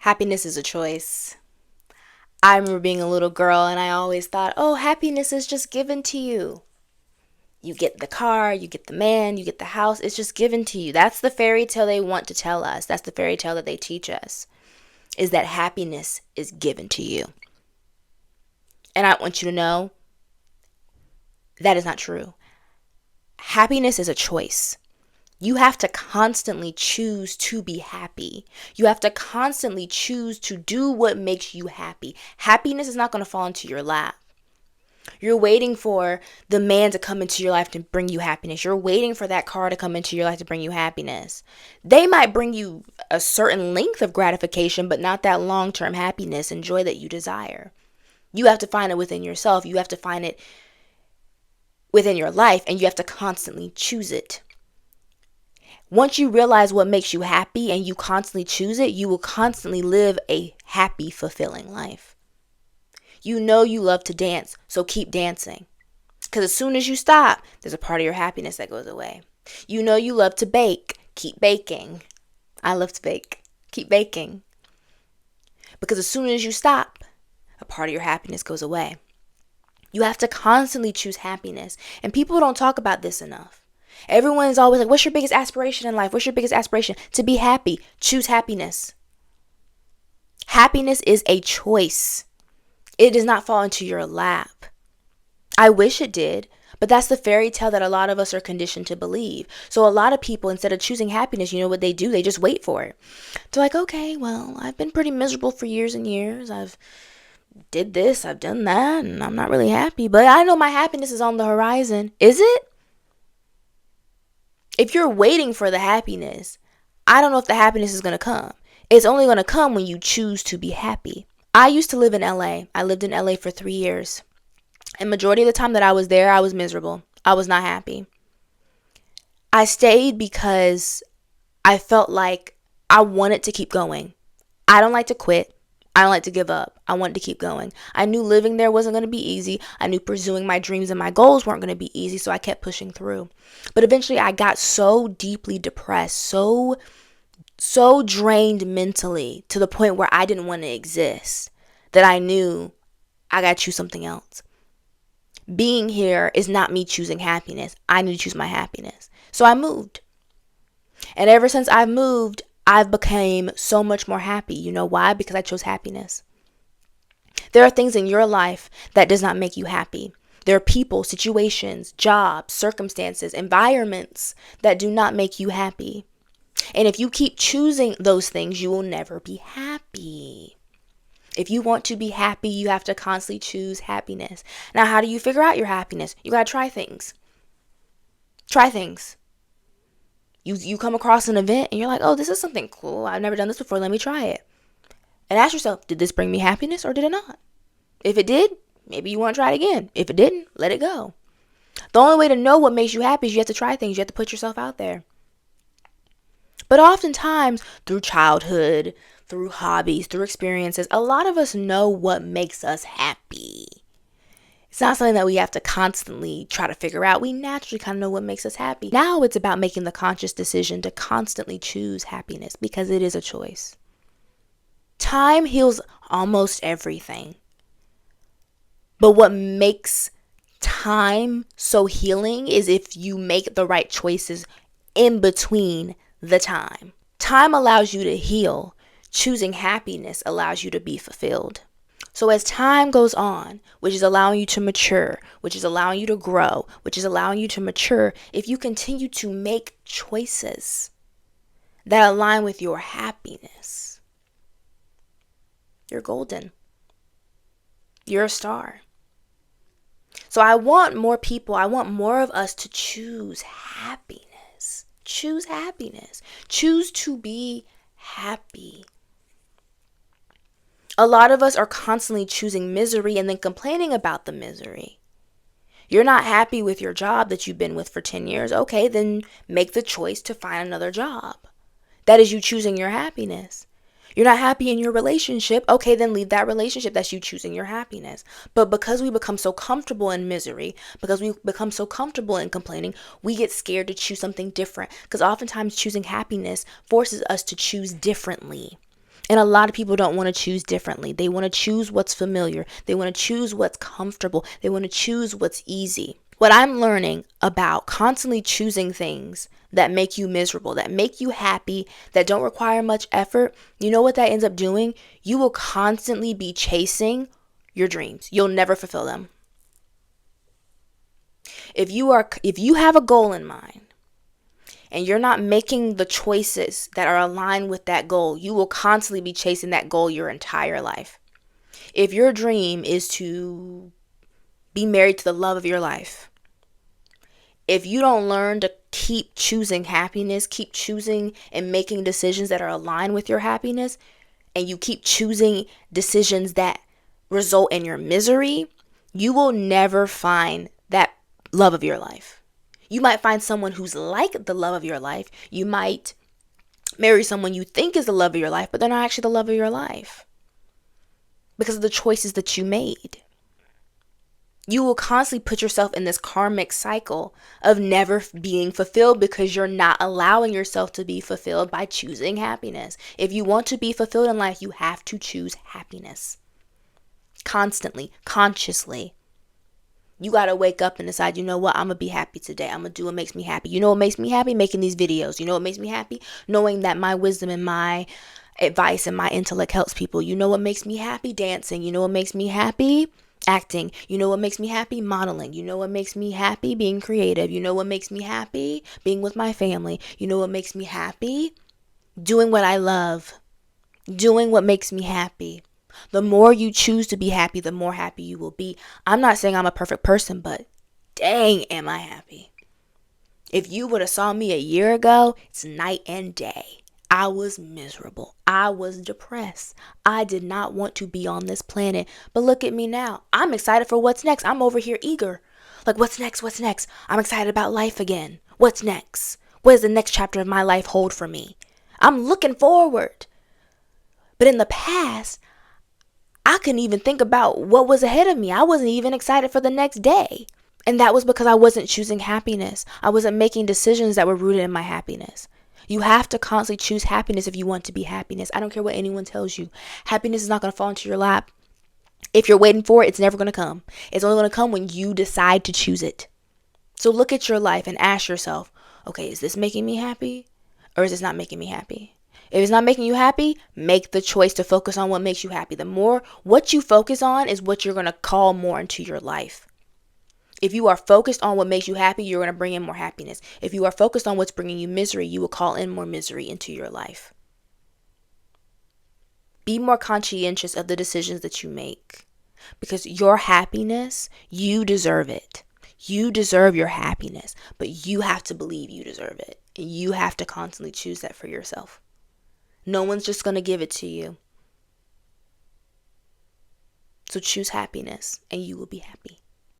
Happiness is a choice. I remember being a little girl and I always thought, oh, happiness is just given to you. You get the car, you get the man, you get the house. It's just given to you. That's the fairy tale they want to tell us. That's the fairy tale that they teach us, is that happiness is given to you. And I want you to know that is not true. Happiness is a choice. You have to constantly choose to be happy. You have to constantly choose to do what makes you happy. Happiness is not going to fall into your lap. You're waiting for the man to come into your life to bring you happiness. You're waiting for that car to come into your life to bring you happiness. They might bring you a certain length of gratification, but not that long-term happiness and joy that you desire. You have to find it within yourself. You have to find it within your life, and you have to constantly choose it. Once you realize what makes you happy and you constantly choose it, you will constantly live a happy, fulfilling life. You know you love to dance, so keep dancing. Because as soon as you stop, there's a part of your happiness that goes away. You know you love to bake, keep baking. I love to bake, keep baking. Because as soon as you stop, a part of your happiness goes away. You have to constantly choose happiness. And people don't talk about this enough. Everyone is always like, what's your biggest aspiration in life? What's your biggest aspiration? To be happy. Choose happiness. Happiness is a choice. It does not fall into your lap. I wish it did, but that's the fairy tale that a lot of us are conditioned to believe. So a lot of people, instead of choosing happiness, you know what they do? They just wait for it. They're like, okay, well, I've been pretty miserable for years and years. I've did this, I've done that, and I'm not really happy, but I know my happiness is on the horizon. Is it? If you're waiting for the happiness, I don't know if the happiness is going to come. It's only going to come when you choose to be happy. I used to live in LA. I lived in LA for 3 years. And majority of the time that I was there, I was miserable. I was not happy. I stayed because I felt like I wanted to keep going. I don't like to quit. I don't like to give up. I wanted to keep going. I knew living there wasn't going to be easy. I knew pursuing my dreams and my goals weren't going to be easy, so I kept pushing through. But eventually I got so deeply depressed, so drained mentally to the point where I didn't want to exist, that I knew I got to choose something else. Being here is not me choosing happiness. I need to choose my happiness. So I moved. And ever since I've moved, I've become so much more happy. You know why? Because I chose happiness. There are things in your life that does not make you happy. There are people, situations, jobs, circumstances, environments that do not make you happy. And if you keep choosing those things, you will never be happy. If you want to be happy, you have to constantly choose happiness. Now, how do you figure out your happiness? You got to try things. Try things. You come across an event and you're like, oh, this is something cool. I've never done this before. Let me try it. And ask yourself, did this bring me happiness or did it not? If it did, maybe you want to try it again. If it didn't, let it go. The only way to know what makes you happy is you have to try things. You have to put yourself out there. But oftentimes, through childhood, through hobbies, through experiences, a lot of us know what makes us happy. It's not something that we have to constantly try to figure out. We naturally kind of know what makes us happy. Now it's about making the conscious decision to constantly choose happiness because it is a choice. Time heals almost everything. But what makes time so healing is if you make the right choices in between the time. Time allows you to heal. Choosing happiness allows you to be fulfilled. So as time goes on, which is allowing you to mature, which is allowing you to grow, which is allowing you to mature, if you continue to make choices that align with your happiness, you're golden. You're a star. So I want more people, I want more of us to choose happiness. Choose happiness. Choose to be happy. A lot of us are constantly choosing misery and then complaining about the misery. You're not happy with your job that you've been with for 10 years. Okay, then make the choice to find another job. That is you choosing your happiness. You're not happy in your relationship. Okay, then leave that relationship. That's you choosing your happiness. But because we become so comfortable in misery, because we become so comfortable in complaining, we get scared to choose something different. Because oftentimes choosing happiness forces us to choose differently. And a lot of people don't want to choose differently. They want to choose what's familiar. They want to choose what's comfortable. They want to choose what's easy. What I'm learning about constantly choosing things that make you miserable, that make you happy, that don't require much effort, you know what that ends up doing? You will constantly be chasing your dreams. You'll never fulfill them. If you have a goal in mind and you're not making the choices that are aligned with that goal, you will constantly be chasing that goal your entire life. If your dream is to be married to the love of your life, if you don't learn to keep choosing happiness, keep choosing and making decisions that are aligned with your happiness, and you keep choosing decisions that result in your misery, you will never find that love of your life. You might find someone who's like the love of your life. You might marry someone you think is the love of your life, but they're not actually the love of your life because of the choices that you made. You will constantly put yourself in this karmic cycle of never being fulfilled because you're not allowing yourself to be fulfilled by choosing happiness. If you want to be fulfilled in life, you have to choose happiness. Constantly, consciously. You got to wake up and decide, you know what, I'm going to be happy today. I'm going to do what makes me happy. You know what makes me happy? Making these videos. You know what makes me happy? Knowing that my wisdom and my advice and my intellect helps people. You know what makes me happy? Dancing. You know what makes me happy? Acting. You know what makes me happy? Modeling. You know what makes me happy? Being creative. You know what makes me happy? Being with my family. You know what makes me happy? Doing what I love. Doing what makes me happy. The more you choose to be happy, the more happy you will be. I'm not saying I'm a perfect person, but dang, am I happy. If you would have saw me a year ago, it's night and day. I was miserable. I was depressed. I did not want to be on this planet. But look at me now. I'm excited for what's next. I'm over here eager. Like, what's next? What's next? I'm excited about life again. What's next? What does the next chapter of my life hold for me? I'm looking forward. But in the past, I couldn't even think about what was ahead of me. I wasn't even excited for the next day. And that was because I wasn't choosing happiness. I wasn't making decisions that were rooted in my happiness. You have to constantly choose happiness if you want to be happiness. I don't care what anyone tells you. Happiness is not going to fall into your lap. If you're waiting for it, it's never going to come. It's only going to come when you decide to choose it. So look at your life and ask yourself, okay, is this making me happy? Or is this not making me happy? If it's not making you happy, make the choice to focus on what makes you happy. The more what you focus on is what you're going to call more into your life. If you are focused on what makes you happy, you're going to bring in more happiness. If you are focused on what's bringing you misery, you will call in more misery into your life. Be more conscientious of the decisions that you make because your happiness, you deserve it. You deserve your happiness, but you have to believe you deserve it. And you have to constantly choose that for yourself. No one's just going to give it to you. So choose happiness and you will be happy.